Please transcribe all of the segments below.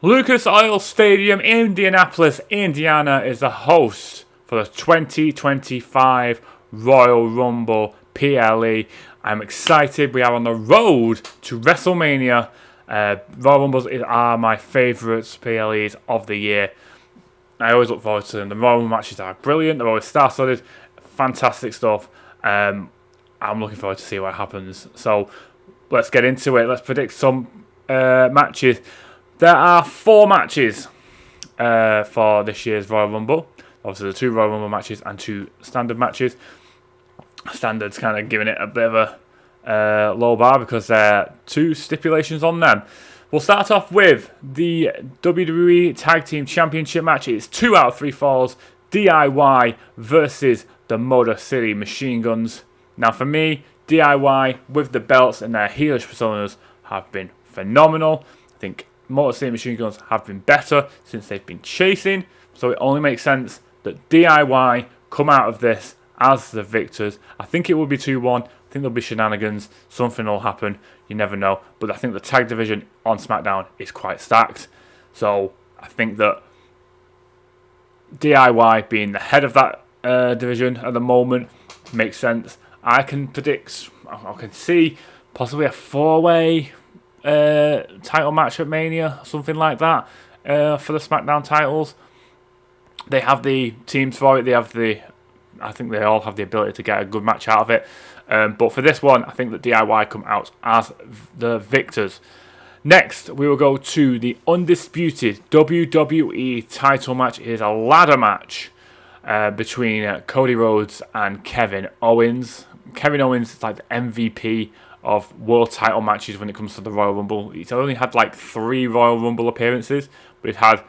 Lucas Oil Stadium, Indianapolis, Indiana is the host for the 2025 Royal Rumble PLE. I'm excited. We are on the road to Wrestlemania. Royal Rumbles are my favourite PLEs of the year. I always look forward to them. The Royal Rumble matches are brilliant. They're always star-studded. Fantastic stuff. I'm looking forward to see what happens. So let's get into it. Let's predict some matches. There are 4 matches for this year's Royal Rumble. Obviously, the 2 Royal Rumble matches and 2 standard matches. Standard's kind of giving it a bit of a low bar because there are 2 stipulations on them. We'll start off with the WWE Tag Team Championship match. It's 2 out of 3 falls. DIY versus the Motor City Machine Guns. Now, for me, DIY with the belts and their heelish personas have been phenomenal. I think Motor City Machine Guns have been better since they've been chasing, so it only makes sense that DIY come out of this as the victors. I think it will be 2-1. I think there'll be shenanigans. Something will happen. You never know. But I think the tag division on SmackDown is quite stacked. So I think that DIY being the head of that division at the moment makes sense. I can see possibly a 4-way title match at Mania, something like that, for the SmackDown titles. They have the teams for it. I think they all have the ability to get a good match out of it. But for this one, I think that DIY come out as the victors. Next, we will go to the undisputed WWE title match. It is a ladder match between Cody Rhodes and Kevin Owens. Kevin Owens is like the MVP of world title matches when it comes to the Royal Rumble. He's only had like 3 Royal Rumble appearances, but he's had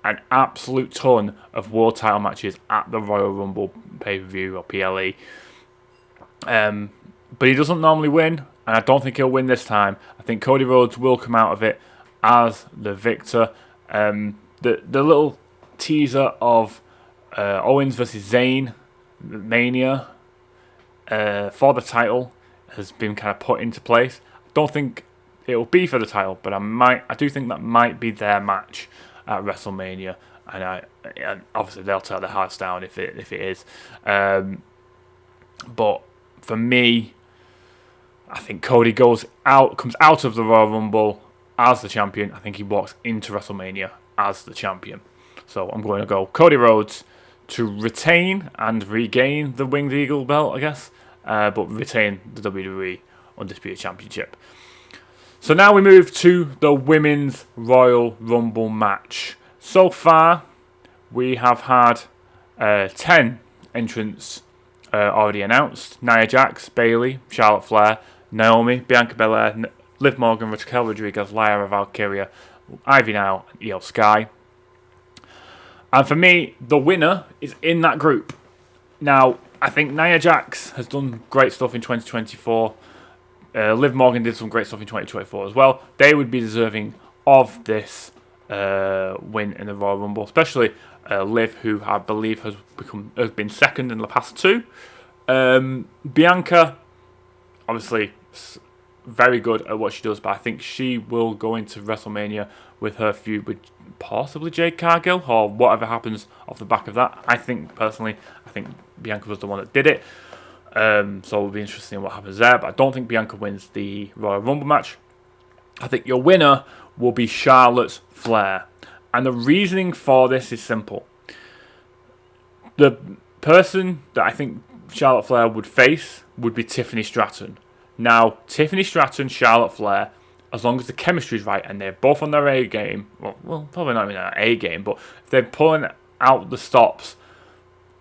an absolute ton of world title matches at the Royal Rumble pay-per-view or PLE. But he doesn't normally win, and I don't think he'll win this time. I think Cody Rhodes will come out of it as the victor. The little teaser of Owens versus Zayn Mania for the title has been kind of put into place. I don't think it will be for the title, but I do think that might be their match at WrestleMania, and obviously they'll tear their hearts down if it is. But for me, I think Cody comes out of the Royal Rumble as the champion. I think he walks into WrestleMania as the champion. So I'm going to go Cody Rhodes to retain and regain the Winged Eagle belt, I guess, but retain the WWE Undisputed Championship. So now we move to the Women's Royal Rumble match. So far, we have had 10 entrants already announced. Nia Jax, Bayley, Charlotte Flair, Naomi, Bianca Belair, Liv Morgan, Raquel Rodriguez, Lyra Valkyria, Ivy Nile, and Io Sky. And for me, the winner is in that group. Now, I think Nia Jax has done great stuff in 2024. Liv Morgan did some great stuff in 2024 as well. They would be deserving of this win in the Royal Rumble, especially Liv, who I believe has been second in the past 2. Bianca, obviously, very good at what she does, but I think she will go into WrestleMania with her feud with possibly Jade Cargill, or whatever happens off the back of that. I think Bianca was the one that did it. So it'll be interesting what happens there, but I don't think Bianca wins the Royal Rumble match. I think your winner will be Charlotte Flair. And the reasoning for this is simple. The person that I think Charlotte Flair would face would be Tiffany Stratton. Now, Tiffany Stratton, Charlotte Flair, as long as the chemistry is right and they're both on their A game, well, probably not even their A game, but if they're pulling out the stops,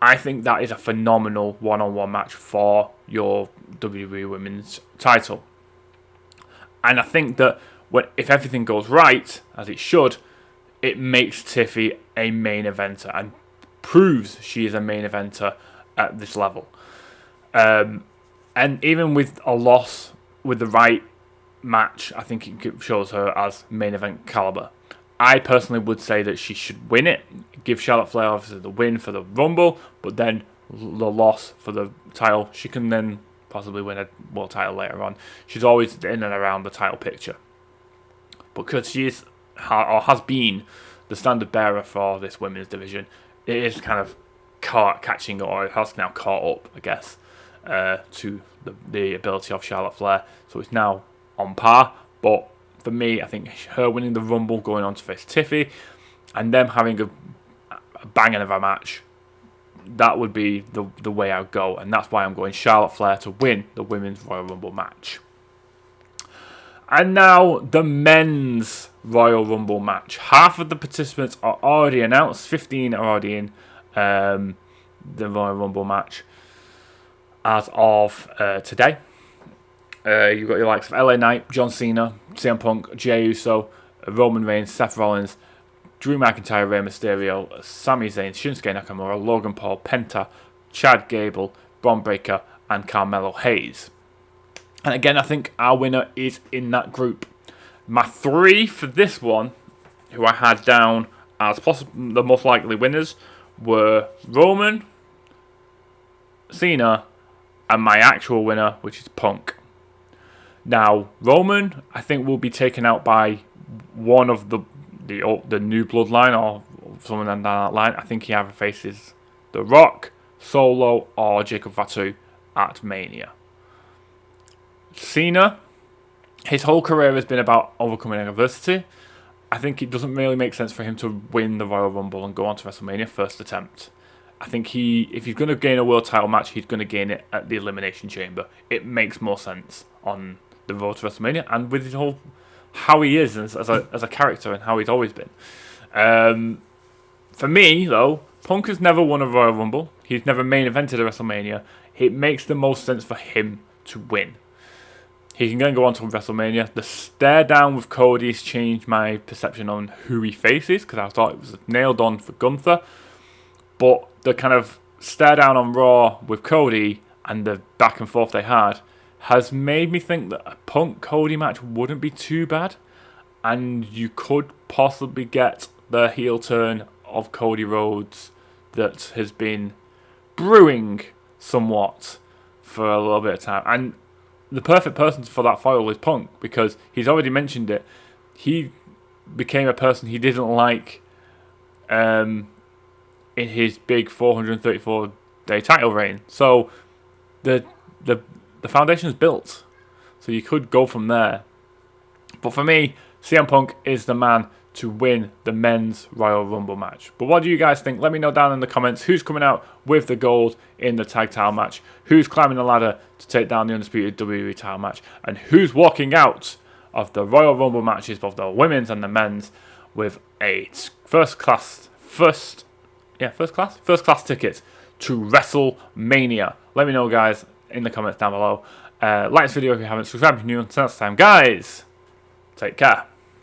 I think that is a phenomenal one-on-one match for your WWE Women's title. And I think that if everything goes right, as it should, it makes Tiffy a main eventer and proves she is a main eventer at this level. And even with a loss with the right match, I think it shows her as main event caliber. I personally would say that she should win it, give Charlotte Flair obviously the win for the Rumble, but then the loss for the title. She can then possibly win a world title later on. She's always in and around the title picture. Because she is has been the standard bearer for this women's division. It is kind of catching, or it has now caught up, I guess, to the ability of Charlotte Flair. So it's now on par. But for me, I think her winning the Rumble, going on to face Tiffy, and them having a banging of a match, that would be the way I would go. And that's why I'm going Charlotte Flair to win the Women's Royal Rumble match. And now the men's Royal Rumble match. Half of the participants are already announced. 15 are already in the Royal Rumble match as of today. You've got your likes of LA Knight, John Cena, CM Punk, Jey Uso, Roman Reigns, Seth Rollins, Drew McIntyre, Rey Mysterio, Sami Zayn, Shinsuke Nakamura, Logan Paul, Penta, Chad Gable, Bron Breakker, and Carmelo Hayes. And again, I think our winner is in that group. My 3 for this one, who I had down as the most likely winners, were Roman, Cena, and my actual winner, which is Punk. Now, Roman, I think, will be taken out by one of the new bloodline or someone down that line. I think he either faces The Rock, Solo, or Jacob Fatu at Mania. Cena, his whole career has been about overcoming adversity. I think it doesn't really make sense for him to win the Royal Rumble and go on to WrestleMania first attempt. I think if he's going to gain a world title match, he's going to gain it at the Elimination Chamber. It makes more sense on the road to WrestleMania, and with his whole how he is as a character and how he's always been. For me, though, Punk has never won a Royal Rumble. He's never main evented a WrestleMania. It makes the most sense for him to win. He can then go on to WrestleMania. The stare down with Cody's changed my perception on who he faces, because I thought it was nailed on for Gunther. But the kind of stare down on Raw with Cody and the back and forth they had has made me think that a Punk-Cody match wouldn't be too bad. And you could possibly get the heel turn of Cody Rhodes that has been brewing somewhat for a little bit of time. And the perfect person for that foil is Punk, because he's already mentioned it. He became a person he didn't like in his big 434-day title reign. So the foundation is built. So you could go from there. But for me, CM Punk is the man to win the men's Royal Rumble match. But what do you guys think? Let me know down in the comments who's coming out with the gold in the tag title match, who's climbing the ladder to take down the undisputed WWE title match, and who's walking out of the Royal Rumble matches, both the women's and the men's, with a first class ticket to WrestleMania. Let me know, guys, in the comments down below. Like this video if you haven't, subscribe if you're new, until next time, guys, take care.